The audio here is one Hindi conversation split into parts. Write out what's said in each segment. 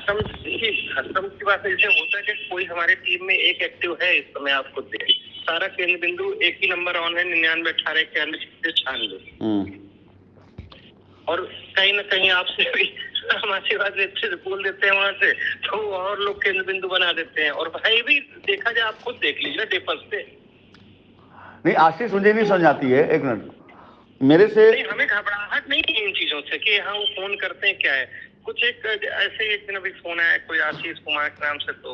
खत्म, देखिए खत्म की बात ऐसे होता है कि कोई हमारे टीम में एक एक्टिव है इस समय, आपको देखिए सारा केंद्र बिंदु एक ही नंबर ऑन है, 99 18 91 96 96। और कहीं ना कहीं आपसे भी हम आशीर्वाद से बोल देते हैं वहां से, तो और लोग केंद्र बिंदु बना देते हैं। और भाई भी देखा जाए, आप खुद देख लीजिए डेपस पे। नहीं आशीष, मुझे नहीं समझ आती है, एक मिनट मेरे से। नहीं, हमें घबराहट नहीं है इन चीजों से कि हाँ वो फोन करते हैं क्या है। कुछ एक ऐसे एक दिन अभी फोन आया कोई आशीष कुमार के नाम से, तो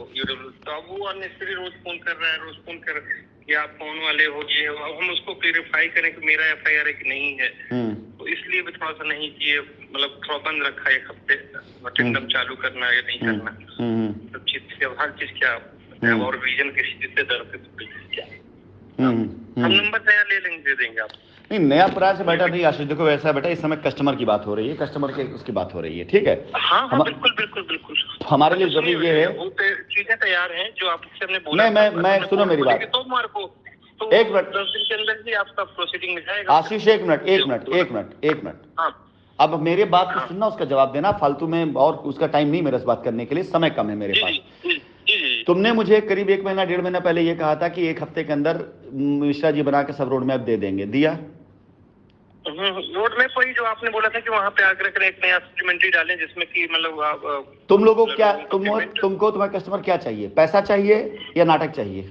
तो अब वो अननेसेसरी रोज फोन कर रहा है, रोज फोन कर कि आप कौन वाले हो, ये हो। अब हम उसको क्लेरिफाई करें कि मेरा FIR है कि नहीं है, तो इसलिए भी थोड़ा सा नहीं किए, मतलब थोड़ा बंद रखा एक हफ्ते, अटेंडम चालू करना या नहीं करना, सब चीज हर चीज क्या और विजन किसी चीज से डर से क्या। हम नंबर नया ले लेंगे, दे देंगे आप। नहीं, नया प्रयास से बेटा नहीं आशीष, देखो वैसा बेटा, इस समय कस्टमर की बात हो रही है, कस्टमर के उसकी बात हो रही है, ठीक है। हाँ, बिल्कुल बिल्कुल बिल्कुल। हमारे लिए जरूरी ये है, वो चीजें तैयार हैं जो आपसे हमने बोला। मैं सुनो मेरी बात, तो मार्को तो एक मिनट, 10 दिन के अंदर ही आपका प्रोसीडिंग में जाएगा। आशीष एक मिनट। हाँ, अब मेरे बात को सुनना, उसका जवाब देना, फालतू में, और उसका टाइम नहीं मेरे से बात करने के लिए, समय कम है मेरे पास। तुमने मुझे करीब 1 महीना 1.5 महीना पहले ये कहा था कि 1 हफ्ते के अंदर मिश्रा जी बना के सब रोड मैप दे देंगे, दिया? रोड मैप वही जो आपने बोला था कि वहाँ पे आकर कर एक नया सप्लीमेंट्री डालें, जिसमें कि मतलब तुम लोगों को क्या, तुमको तुम्हारा कस्टमर क्या चाहिए? पैसा चाहिए या नाटक चाहिए?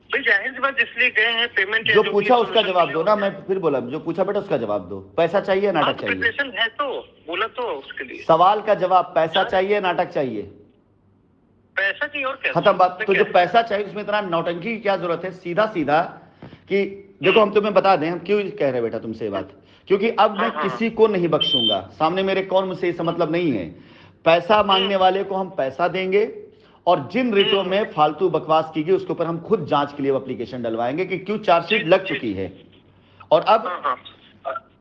भाई जाहिर सी बात, इसलिए गए हैं पेमेंट। जो पूछा उसका जवाब दो ना, मैं फिर बोला, जो पूछा बेटा उसका जवाब दो। पैसा चाहिए या नाटक चाहिए? प्रिपरेशन है तो बोला तो उसके लिए। सवाल का जवाब, पैसा चाहिए नाटक चाहिए? पैसा चाहिए और क्या, खत्म बात। तो जो पैसा चाहिए उसमें इतना नौटंकी की क्या जरूरत है? सीधा सीधा कि देखो, हम तुम्हें बता दें हम क्यों कह रहे बेटा तुमसे ये बात, क्योंकि अब मैं किसी को नहीं बख्शूंगा, सामने मेरे कौन, मुझसे इसका मतलब नहीं है। पैसा मांगने वाले को हम पैसा देंगे, और जिन रिटों में फालतू बकवास की गई उसके ऊपर हम खुद जांच के लिए एप्लीकेशन डलवाएंगे कि क्यों चार्जशीट लग चुकी है। और अब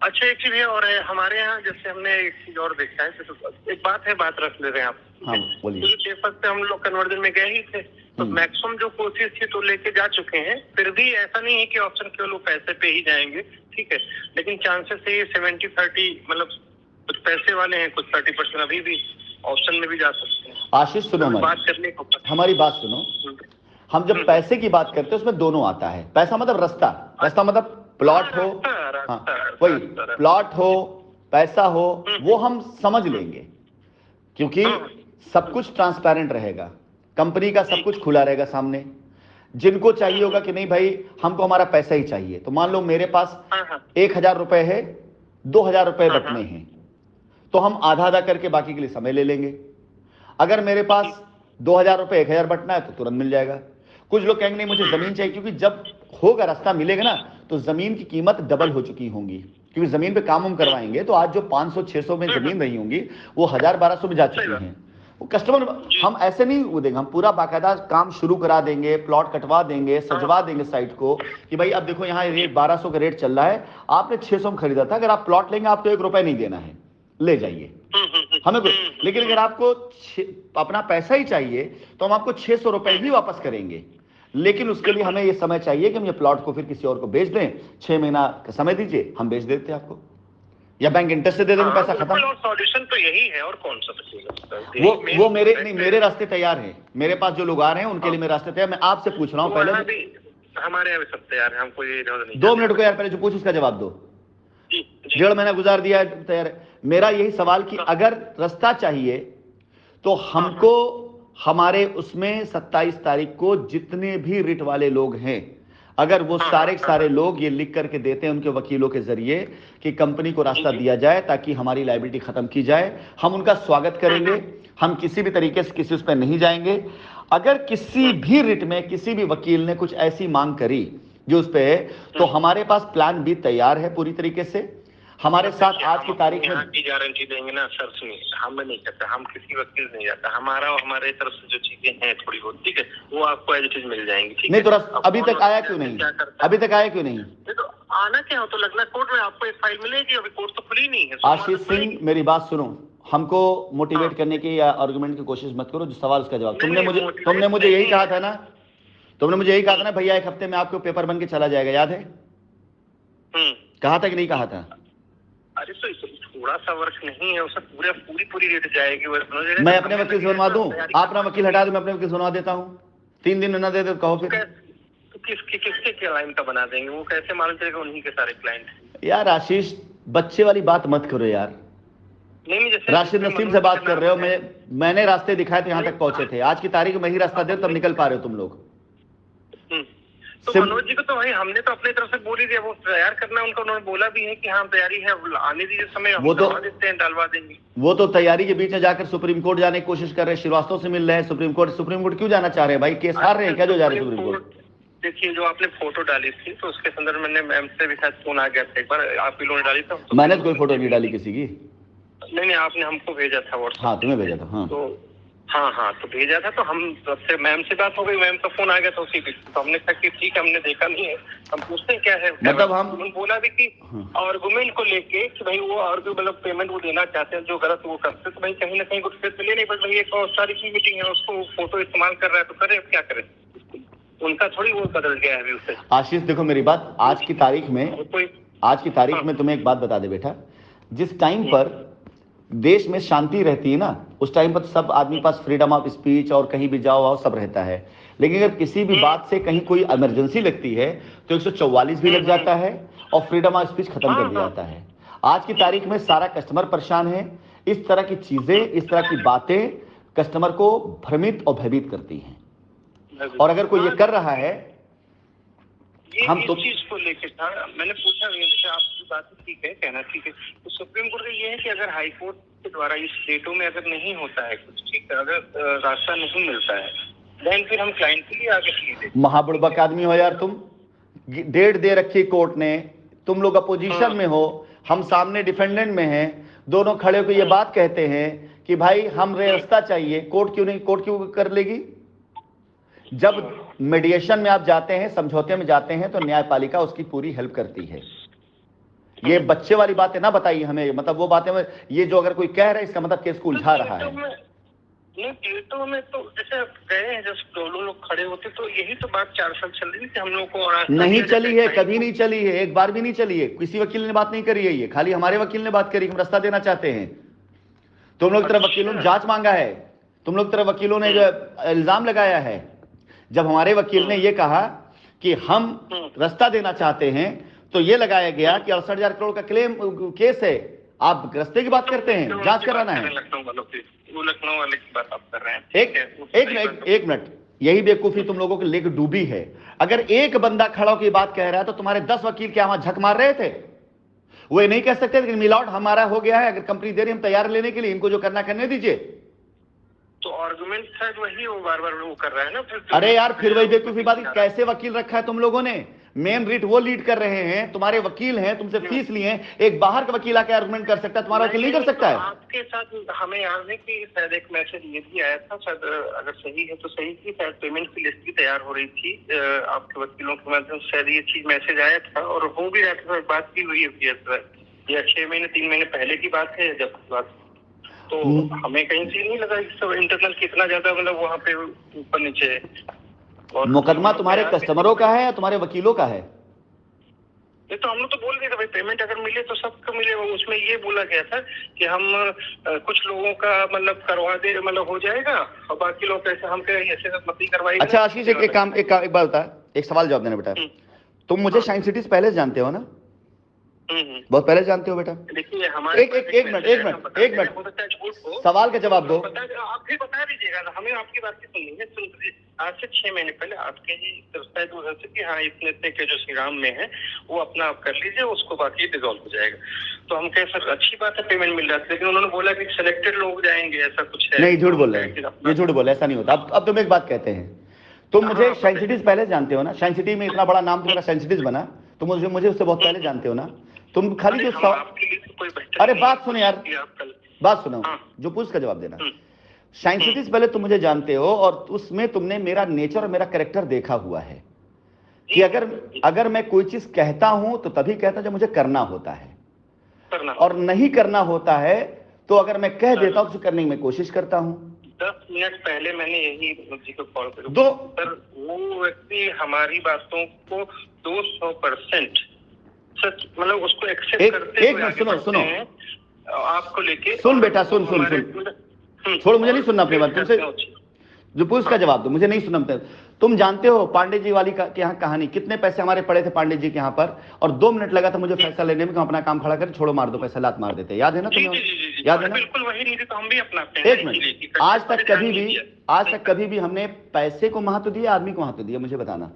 अच्छा, एक चीज है और है हमारे यहाँ, जैसे हमने एक चीज और देखा है, तो एक बात है, बात रख ले रहे हैं आप। हाँ बोलिए। पेपर से हम लोग कन्वर्जन में गए ही थे, तो मैक्सिमम जो कोशिश थी तो लेके जा चुके हैं। फिर भी ऐसा नहीं है कि ऑप्शन केवल वो पैसे पे ही जाएंगे, ठीक है, लेकिन चांसेस है 70-30, मतलब कुछ पैसे वाले हैं, कुछ 30% अभी भी ऑप्शन में भी जा सकते हैं। आशीष सुनो, बात करने को, हमारी बात सुनो। हम जब पैसे की बात करते हैं उसमें दोनों आता है। पैसा मतलब रास्ता, रास्ता मतलब प्लॉट हो, हाँ वही प्लॉट हो, पैसा हो, वो हम समझ लेंगे, क्योंकि सब कुछ ट्रांसपेरेंट रहेगा, कंपनी का सब कुछ खुला रहेगा सामने। जिनको चाहिए होगा कि नहीं भाई हमको हमारा पैसा ही चाहिए, तो मान लो मेरे पास 1000 रुपए है, 2000 रुपए बटने हैं, तो हम आधा आधा करके बाकी के लिए समय ले लेंगे। अगर मेरे पास 2000 रुपए 1000 बटना है तो तुरंत मिल जाएगा। कुछ लोग कहेंगे नहीं मुझे जमीन चाहिए, क्योंकि जब होगा रास्ता मिलेगा ना, तो जमीन की कीमत डबल हो चुकी होंगी, क्योंकि जमीन पे काम हम करवाएंगे, तो आज जो 500-600 में जमीन रही होंगी वो 1000-1200 में जा चुकी हैं। वो कस्टमर, हम ऐसे नहीं वो देंगे, हम पूरा बाकायदा काम शुरू करा देंगे, प्लॉट कटवा देंगे, सजवा देंगे साइट को, कि भाई अब देखो यहाँ रेट 1200 का रेट चल रहा है, आपने 600 में खरीदा था, अगर आप प्लॉट लेंगे आपको 1 रुपए नहीं देना है, ले जाइए हमें कुछ। लेकिन अगर आपको अपना पैसा ही चाहिए तो हम आपको 600 रुपए ही वापस करेंगे, लेकिन उसके लिए हमें ये समय चाहिए कि हम ये प्लॉट को फिर किसी और को बेच दें। 6 महीना का समय दीजिए, हम बेच देते हैं आपको, या बैंक इंटरेस्ट से दे देंगे, पैसा खत्म। सॉल्यूशन तो यही है, और कौन सा वो मेरे रास्ते तैयार हैं, मेरे पास जो लोग आ रहे हैं उनके लिए मेरे रास्ते तैयार। मैं आपसे पूछ रहा हूँ पहले, हमारे यहाँ भी सब तैयार है, हमको ये नहीं। 2 मिनट को यार, पहले जो पूछ उसका जवाब दो। 1.5 महीना गुजार दिया है, तैयार है। मेरा यही सवाल कि अगर रास्ता चाहिए तो हमको हमारे उसमें 27 तारीख को जितने भी रिट वाले लोग हैं, अगर वो सारे लोग ये लिख करके देते हैं उनके वकीलों के जरिए कि कंपनी को रास्ता दिया जाए ताकि हमारी लायबिलिटी खत्म की जाए, हम उनका स्वागत करेंगे। हम किसी भी तरीके से किसी उस पर नहीं जाएंगे। अगर किसी भी रिट में किसी भी वकील ने कुछ ऐसी मांग करी जो उस पे, तो हमारे पास प्लान बी तैयार है पूरी तरीके से। हमारे साथ आज की तारीख में की गारंटी देंगे ना सर, सुनिए, हम नहीं करते, हम किसी वकील नहीं जाता, हमारा और हमारे तरफ से जो चीजें हैं थोड़ी बहुत, ठीक है, वो आपको एज इट इज मिल जाएंगी, ठीक नहीं तो अभी तक आया क्यों नहीं? अभी तक आया क्यों नहीं? तो आना क्या हो, तो लगना कोर्ट में आपको एक फाइल मिलेगी, अभी कोर्ट तो खुली नहीं है। आशीष सिंह मेरी बात सुनो, हमको मोटिवेट करने की या आर्गुमेंट की कोशिश मत करो, जो सवाल उसका जवाब। तुमने मुझे यही कहा था ना, तुमने मुझे यही कहा था ना भैया 1 हफ्ते में आपको पेपर बन के चला जाएगा, याद है? कहा था कि नहीं कहा था? अरे तो थोड़ा सा वर्क नहीं है, उससे पूरी रेट जाएगी। मैं अपने वकील से बनवा दूं? आप अपना वकील हटा दो, मैं अपने वकील से बनवा देता हूँ। 3 दिन ना दे तो कहो फिर। तो किसके क्लाइंट का बना देंगे? वो कैसे मालूम चलेगा उन्हीं के सारे क्लाइंट? यार आशीष, बच्चे वाली बात मत करो यार। नहीं, जैसे राशिद नसीम से बात कर रहे हो। मैंने रास्ते दिखाए तो यहाँ तक पहुंचे थे। आज की तारीख में ही रास्ता दे तब निकल पा रहे हो तुम लोग। तो मनोज जी को तो भाई हमने तो अपनी तरफ से बोल ही दिया, वो तैयार करना उनका, उन्होंने बोला भी है कि हाँ तैयारी है, आने दीजिए समय, हम करवा देते हैं, डालवा देंगे। वो तो तैयारी के बीच में जाकर सुप्रीम कोर्ट जाने की कोशिश कर रहे हैं, श्रीवास्तव से मिल रहे हैं। सुप्रीम कोर्ट क्यों जाना चाह रहे हैं भाई? केस हार रहे हैं क्या जो जा रहे हैं सुप्रीम कोर्ट? देखिए, जो आपने फोटो डाली थी तो उसके संदर्भ में मैम से भी शायद फोन आ गया था एक बार, आप ही लोगों ने डाली था। मैंने तो कोई फोटो नहीं डाली किसी की। नहीं, आपने हमको भेजा था व्हाट्सएप। हाँ, तुम्हें भेजा था। हाँ तो हाँ तो भेजा था, तो हम सबसे मैम से बात हो गई, मैम का फोन आ गया था उसी पे, तो हमने कहा कि ठीक है, हमने देखा नहीं है, हम पूछते हैं क्या है। मतलब हम बोला भी कि आर्गुमेंट को लेके कि भाई वो और भी मतलब पेमेंट वो देना चाहते हैं, जो गलत वो करते, तो भाई कहीं ना कहीं कुछ फेस ले नहीं, बस भाई एक और तारीख की मीटिंग है, उसको फोटो इस्तेमाल कर रहा है तो करे, क्या करे, उनका थोड़ी वो बदल गया है अभी उससे। आशीष देखो मेरी बात, आज की तारीख में तुम्हें एक बात बता दे बेटा, जिस टाइम पर देश में शांति रहती है ना, उस टाइम पर सब आदमी पास फ्रीडम ऑफ स्पीच और कहीं भी जाओ आओ सब रहता है। लेकिन अगर किसी भी बात से कहीं कोई इमरजेंसी लगती है तो 144 भी लग जाता है और फ्रीडम ऑफ स्पीच खत्म कर दिया जाता है। आज की तारीख में सारा कस्टमर परेशान है। इस तरह की चीजें, इस तरह की बातें कस्टमर को भ्रमित और भयभीत करती हैं। और अगर कोई ये कर रहा है, हम तो चीज को लेकर था, मैंने पूछा नहीं, जैसे आपकी बात ठीक है, कहना ठीक है, तो सुप्रीम कोर्ट का ये है कि अगर हाई कोर्ट के द्वारा इस डेटों में अगर नहीं होता है कुछ, ठीक है, अगर रास्ता नहीं मिलता है, देन फिर हम क्लाइंट के लिए आगे चीजें। महाबुड़बक आदमी हो यार तुम। डेट दे रखी कोर्ट ने, तुम लोग अपोजिशन में हो, हम सामने डिफेंडेंट में हैं, दोनों खड़े होकर ये बात कहते हैं कि भाई हम रास्ता चाहिए, कोर्ट क्यों कर लेगी? जब मीडिएशन में आप जाते हैं, समझौते में जाते हैं, तो न्यायपालिका उसकी पूरी हेल्प करती है। ये बच्चे वाली बातें ना बताइए हमें, मतलब वो बातें में ये जो अगर कोई कह रहा है इसका मतलब केस को उलझा रहा है। डेटों में तो जैसे गए हैं, जब दोनों लोग खड़े होते तो यही तो बात 4 साल चल रही थी हम लोग को। नहीं चली है, कभी नहीं चली है, एक बार भी नहीं चली है। किसी वकील ने बात नहीं करी है, ये खाली हमारे वकील ने बात करी, हम रास्ता देना चाहते हैं। तुम लोग तरफ वकीलों ने जांच मांगा है, तुम लोग तरफ वकीलों ने इल्जाम लगाया है। जब हमारे वकील ने यह कहा कि हम रास्ता देना चाहते हैं, तो यह लगाया गया कि 68,000 करोड़ का क्लेम केस है, आप रास्ते की बात करते हैं, जांच कराना है। लखनऊ वाले की बात आप कर रहे हैं। एक मिनट, यही बेवकूफी तुम लोगों के लेकर डूबी है। अगर एक बंदा खड़ा होकर बात कह रहा है तो तुम्हारे 10 वकील क्या वहां झक मार रहे थे? वो नहीं कह सकते कि मिलॉट हमारा हो गया है, अगर कंपनी दे रही हम तैयार लेने के लिए, इनको जो करना करने दीजिए। तो आर्गुमेंट शायद वही वो बार-बार वो कर रहा है ना। अरे यार, फिर वही बेवकूफी बात। कैसे वकील रखा है तुम लोगों ने? मेन रीट वो लीड कर रहे हैं, तुम्हारे वकील हैं, तुमसे फीस लिए हैं। एक बाहर का वकील आके आर्गुमेंट कर सकता है, तुम्हारा वकील नहीं कर सकता है? आपके साथ हमें याद है कि शायद एक मैसेज ये भी आया था, शायद अगर सही है तो सही, की शायद पेमेंट की लिस्ट भी तैयार हो रही थी आपके वकीलों के माध्यम से, शायद ये चीज मैसेज आया था और हो भी रहा था, बात भी हुई है। या 6 महीने 3 महीने पहले की बात है जब बात, तो हमें कहीं से नहीं लगा कि इंटरनल कितना ज्यादा मतलब वहाँ पे ऊपर नीचे है। और मुकदमा तुम्हारे कस्टमरों का है या तुम्हारे वकीलों का है? ये तो हम लोग तो बोल रहे थे भाई, पेमेंट अगर मिले तो सबको मिले। उसमें ये बोला गया था कि हम कुछ लोगों का मतलब करवा दे, मतलब हो जाएगा, और बाकी लोग ऐसे हम ऐसे मत करवाएंगे। अच्छा आशीष, एक बात बता, एक सवाल जवाब देना बेटा। तुम मुझे साइंस सिटीज पहले जानते हो ना? बहुत पहले जानते हो बेटा। देखिए हमारे एक मिनट सवाल का जवाब दो। आप भी बता दीजिएगा, हमें आपकी बात की सुननी है। आज से 6 महीने पहले आपके ही वेबसाइट उधर से कि हाँ इतने के जो श्री राम में है वो अपना आप कर लीजिए, उसको बाकी डिजॉल्व हो जाएगा। तो हम कहे सर अच्छी बात है, पेमेंट मिल रहा है, लेकिन उन्होंने बोला कि सिलेक्टेड लोग जाएंगे, ऐसा कुछ है। नहीं, झूठ बोल रहे हैं, ये झूठ बोल, ऐसा नहीं होता। अब तुम एक बात कहते हैं, तुम मुझे साइंस सिटीज पहले जानते हो ना? साइंस सिटी में इतना बड़ा नाम तुम्हारा साइंस सिटीज बना, तो मुझे उससे बहुत पहले जानते हो ना? तुम खाली जो अरे बात सुनो यार, बात सुनो, जो पूछ का जवाब देना। साइंस सिटीज पहले तुम मुझे जानते हो और उसमें तुमने मेरा नेचर और मेरा कैरेक्टर देखा हुआ है कि अगर मैं कोई चीज कहता हूं तो तभी कहता जब मुझे करना होता है, और नहीं करना होता है तो अगर मैं कह देता हूं तो करने की मैं कोशिश करता हूं। 10 मिनट पहले मैंने यही जी को कॉल कर सर, वो व्यक्ति हमारी बातों को 200% सच मतलब उसको एक्सेप्ट करते एक मिनट सुनो, आपको लेके। सुन बेटा, सुन सुन सुन, छोड़, मुझे नहीं सुनना अपनी बात, तुमसे जो पूछ का जवाब दो, मुझे नहीं सुनना। तुम जानते हो पांडे जी वाली के यहाँ कहानी, कितने पैसे हमारे पड़े थे पांडे जी के यहाँ पर, और 2 मिनट लगा था मुझे फैसला लेने में कि हम अपना काम खड़ा कर छोड़ो मार दो पैसा, लात मार देते। याद है ना तुम्हें? याद है ना? बिल्कुल वही नीति तो हम भी अपनाते हैं। एक मिनट, आज तक कभी भी हमने पैसे को महत्व दिया, आदमी को महत्व दिया? मुझे बताना,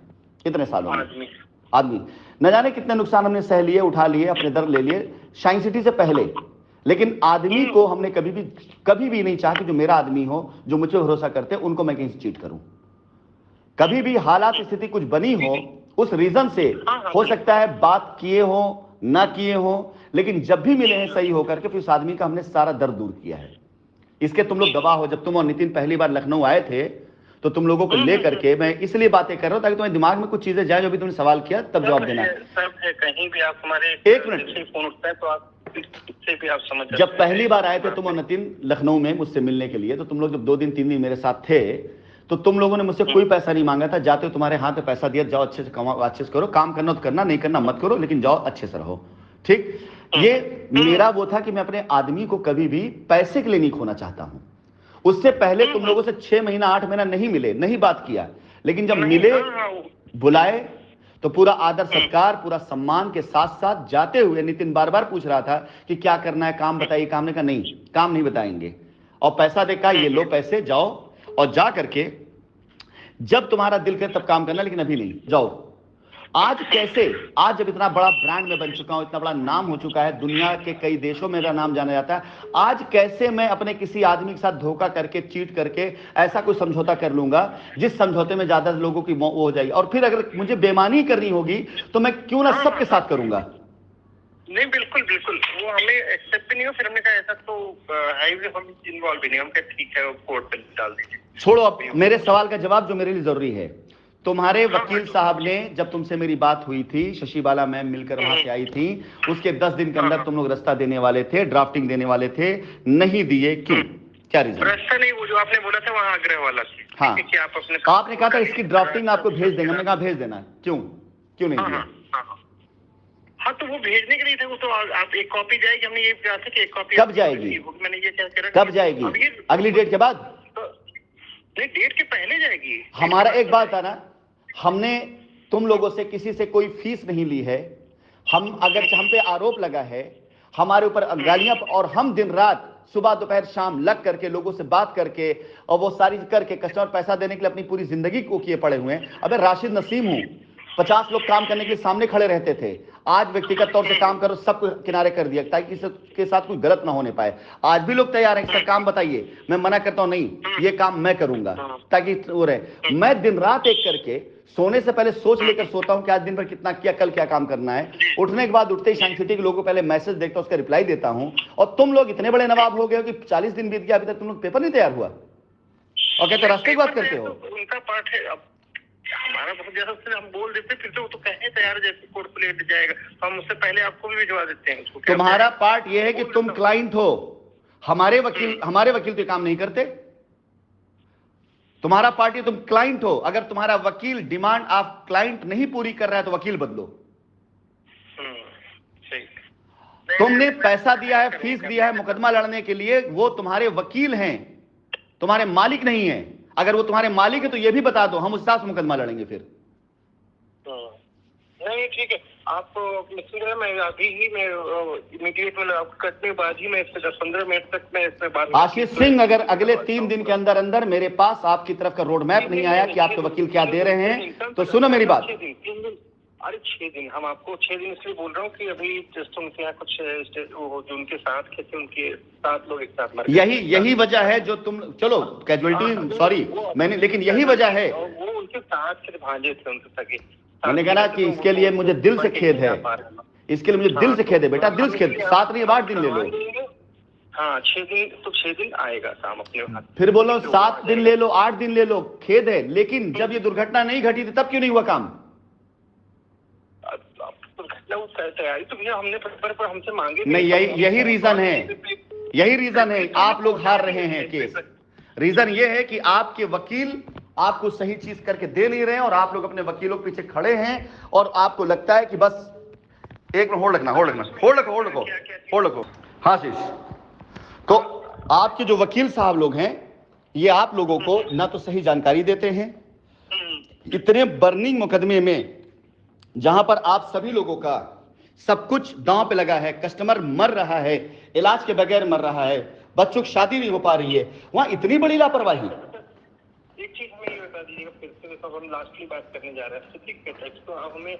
कितने सालों में? आदमी। न जाने कितने नुकसान हमने सह लिए, उठा लिए, अपने दर ले लिए शाइन सिटी से पहले, लेकिन आदमी को हमने कभी भी नहीं चाहा कि जो मेरा आदमी हो, जो मुझे भरोसा करते, उनको मैं कहीं से चीट करूं। कभी भी हालात स्थिति कुछ बनी हो, उस रीजन से हो सकता है बात किए हो ना किए हो, लेकिन जब भी मिले हैं सही होकर के, फिर उस आदमी का हमने सारा दर्द दूर किया है। इसके तुम लोग गवाह हो। जब तुम और नितिन पहली बार लखनऊ आए थे तो तुम लोगों को लेकर के मैं इसलिए बातें कर रहा हूं ताकि तुम्हारे दिमाग में कुछ चीजें जाए जो भी तुमने सवाल किया, तब जवाब देना है। कहीं भी आप हमारे एक मिनट, फोन उठता है तो आप इससे भी आप समझ। जब पहली बार आए थे तुम और नितिन लखनऊ में मुझसे मिलने के लिए, तो तुम लोग जब 2 दिन 3 दिन मेरे साथ थे, तो तुम लोगों ने मुझसे कोई पैसा नहीं मांगा था। जाते हो तुम्हारे हाथ में पैसा दिया, जाओ अच्छे से कमाओ, अच्छे से करो, काम करना तो करना, नहीं करना मत करो, लेकिन जाओ अच्छे से रहो। ठीक, ये मेरा वो था कि मैं अपने आदमी को कभी भी पैसे के लिए नहीं खोना चाहता हूं। उससे पहले तुम लोगों से 6 महीना 8 महीना नहीं मिले, नहीं बात किया, लेकिन जब मिले, बुलाए, तो पूरा आदर सत्कार, पूरा सम्मान के साथ साथ जाते हुए नितिन बार बार पूछ रहा था कि क्या करना है, काम बताइए। काम ने कहा नहीं, काम नहीं बताएंगे, और पैसा देखा, ये लो पैसे, जाओ और जा करके जब तुम्हारा दिल करे तब काम करना, लेकिन अभी नहीं, जाओ। आज कैसे, आज जब इतना बड़ा ब्रांड में बन चुका हूं, इतना बड़ा नाम हो चुका है, दुनिया के कई देशों में मेरा नाम जाना जाता है, आज कैसे मैं अपने किसी आदमी के साथ धोखा करके, चीट करके ऐसा कोई समझौता कर लूंगा जिस समझौते में ज्यादा लोगों की वो हो जाएगी, और फिर अगर मुझे बेईमानी करनी होगी तो मैं क्यों ना सबके साथ करूंगा। नहीं बिल्कुल बिल्कुल, वो हमें एक्सेप्ट भी नहीं हो। फिर हमने कहा ऐसा तो है, हम इन्वॉल्व भी नहीं, हम कहा ठीक है, वो कोर्ट पे डाल दीजिए। छोड़ो, अब मेरे सवाल का जवाब जो मेरे लिए जरूरी है। तुम्हारे वकील साहब ने, जब तुमसे मेरी बात हुई थी, शशि बाला मैम मिलकर वहां से आई थी, उसके 10 दिन के अंदर तुम लोग रास्ता देने वाले थे, ड्राफ्टिंग देने वाले थे, नहीं दिए, क्यों? क्या रीजन? रास्ता नहीं, वो जो आपने बोला था वहाँ आग्रह वाला थी। हाँ, कि आप अपने आपने कहा था इसकी ड्राफ्टिंग आपको भेज देंगे, हमने कहा भेज देना, क्यों नहीं दिया? हाँ, तो वो भेजने के लिए थे, वो तो आप एक कॉपी जाएगी, हमने ये कहा था कि एक कॉपी कब जाएगी? मैंने ये क्या करा, कब जाएगी? अगली डेट के बाद? नहीं, डेट के पहले जाएगी। हमारा एक बात है ना, हमने तुम लोगों से किसी से कोई फीस नहीं ली है। हम अगर हम पे आरोप लगा है, हमारे ऊपर गालियां, और हम दिन रात सुबह दोपहर शाम लग करके लोगों से बात करके और वो सारी करके कस्टमर पैसा देने के लिए अपनी पूरी जिंदगी को किए पड़े हुए हैं। अबे राशिद नसीम हूं, 50 लोग काम करने के लिए सामने खड़े रहते थे, आज व्यक्तिगत तौर से काम करो, सब किनारे कर दिया ताकि इसके साथ कोई गलत ना होने पाए। आज भी लोग तैयार हैं कि सर काम बताइए, मैं मना करता हूं नहीं, ये काम मैं करूंगा ताकि वो रहे। मैं दिन रात एक करके सोने से पहले सोच लेकर सोता हूं कि आज दिन भर कितना किया, कल क्या काम करना है। उठने के बाद उठते ही साइंस सिटी के लोगों को पहले मैसेज देखता हूं, उसका रिप्लाई देता हूं। और तुम लोग इतने बड़े नवाब हो गए हो कि 40 दिन बीत गया, अभी तक तुम लोग पेपर नहीं तैयार हुआ, और कहते रास्ते की बात करते हो। उनका पार्ट है, अब हमारा बहुत ज्यादा से हम बोल देते, फिर तो वो तो कहने तैयार, जैसे कोर्ट पे लेट जाएगा तो हम उससे पहले आपको भी भिजवा देते हैं। तुम्हारा पार्ट यह है कि तुम क्लाइंट हो, हमारे वकील तो काम नहीं करते। तुम्हारा पार्ट ये, तुम क्लाइंट हो, अगर तुम्हारा वकील डिमांड आप क्लाइंट नहीं पूरी कर रहा है तो वकील बदलो। तुमने पैसा दिया है, फीस दिया है मुकदमा लड़ने के लिए, वो तुम्हारे वकील हैं, तुम्हारे मालिक नहीं है। अगर वो तुम्हारे मालिक है तो ये भी बता दो, हम उसके साथ मुकदमा लड़ेंगे फिर। नहीं ठीक है, आप मैं अभी ही मैं इमीडिएट में आपको कटने के बाद ही मैं इससे 10-15 मिनट तक मैं इसमें बात। आशीष सिंह, अगर अगले 3 दिन के अंदर अंदर मेरे पास आपकी तरफ का रोड मैप नहीं आया कि आपके वकील क्या दे रहे हैं, तो सुनो मेरी बात। 6 दिन, अरे 6 दिन, हम आपको 6 दिन इसलिए बोल रहा हूँ कि अभी जस्ट उनके यहाँ कुछ जो उनके साथ थे, उनके 7 लोग एक साथ मर गए। यही वजह है जो तुम, चलो कैजुअलिटी सॉरी मैंने, लेकिन यही वजह है, वो उनके साथ के भांजे थे, उनसे सगे। मैंने कहा कि इसके लिए मुझे दिल से खेद है, इसके लिए मुझे दिल से खेद है बेटा, दिल से खेद। 7 नहीं 8 दिन ले लो। हाँ 6 दिन, तो 6 दिन आएगा काम अपने हाथ। फिर बोलो 7 दिन ले लो, 8 दिन ले लो, खेद है। लेकिन जब ये दुर्घटना नहीं घटी थी तब क्यों नहीं हुआ काम? तैयारी तो भैया हमने पेपर पर हमसे मांगे नहीं, यही रीजन है, आप लोग हार रहे हैं केस। रीजन ये है कि आपके वकील आपको सही चीज करके दे नहीं रहे हैं, और आप लोग अपने वकीलों के पीछे खड़े हैं, और आपको लगता है कि बस एक मिनट होल्ड रखो। हाँ शीश, तो आपके जो वकील साहब लोग हैं ये आप लोगों को ना तो सही जानकारी देते हैं, इतने बर्निंग मुकदमे में जहां पर आप सभी लोगों का सब कुछ दांव पे लगा है, कस्टमर मर रहा है, इलाज के बगैर मर रहा है, बच्चों की शादी नहीं हो पा रही है, वहां इतनी बड़ी लापरवाही। एक चीज हमें ये बता दीजिएगा फिर से, सब हम लास्टली बात करने जा रहे हैं, ठीक है टेक्स्ट, तो आप हमें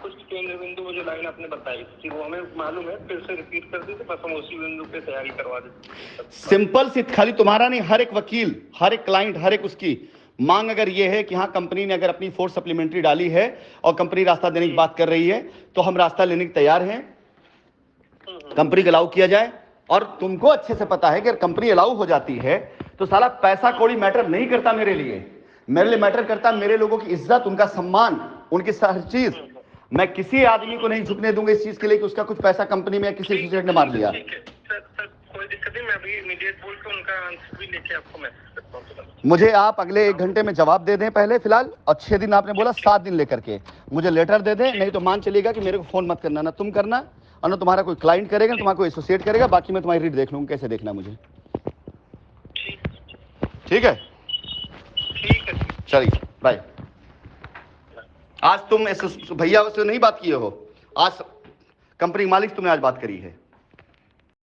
कुछ केंद्र बिंदु वो जो लाइन आपने बताई थी वो हमें मालूम है, फिर से रिपीट कर दीजिए, बस हम उसी बिंदु पे तैयारी करवा देते। सिंपल सी, खाली तुम्हारा नहीं, हर एक वकील, हर एक क्लाइंट, हर एक उसकी मांग अगर ये है कि हाँ कंपनी ने अगर अपनी फोर्स सप्लीमेंट्री डाली है और कंपनी रास्ता देने की बात कर रही है तो हम रास्ता लेने के तैयार हैं, कंपनी को अलाउ किया जाए। और तुमको अच्छे से पता है कि अगर कंपनी अलाउ हो जाती है तो साला पैसा कौड़ी मैटर नहीं करता मेरे लिए, मेरे लिए मैटर करता मेरे लोगों की इज्जत, उनका सम्मान, उनकी हर चीज। मैं किसी आदमी को नहीं झुकने दूंगा इस चीज के लिए कि उसका कुछ पैसा कंपनी में या किसी एसोसिएट ने मार लिया। कोई दिक्कत नहीं, मैं अभी इमीडिएट बोल के उनका आंसर भी लेके आपको मैसेज करता हूं। मुझे आप अगले 1 घंटे में जवाब दे दें पहले फिलहाल, और 6 दिन आपने बोला, 7 दिन लेकर के मुझे लेटर दे दें, नहीं तो मान चलिएगा कि मेरे को फोन मत करना, ना तुम करना और ना तुम्हारा कोई क्लाइंट करेगा, ना तुम्हारा कोई एसोसिएट करेगा, बाकी मैं तुम्हारी रीड देख लूंगा कैसे देखना मुझे। ठीक है, चलिए बाय। आज तुम भैया से नहीं बात किए हो, आज कंपनी मालिक तुमने आज बात करी है।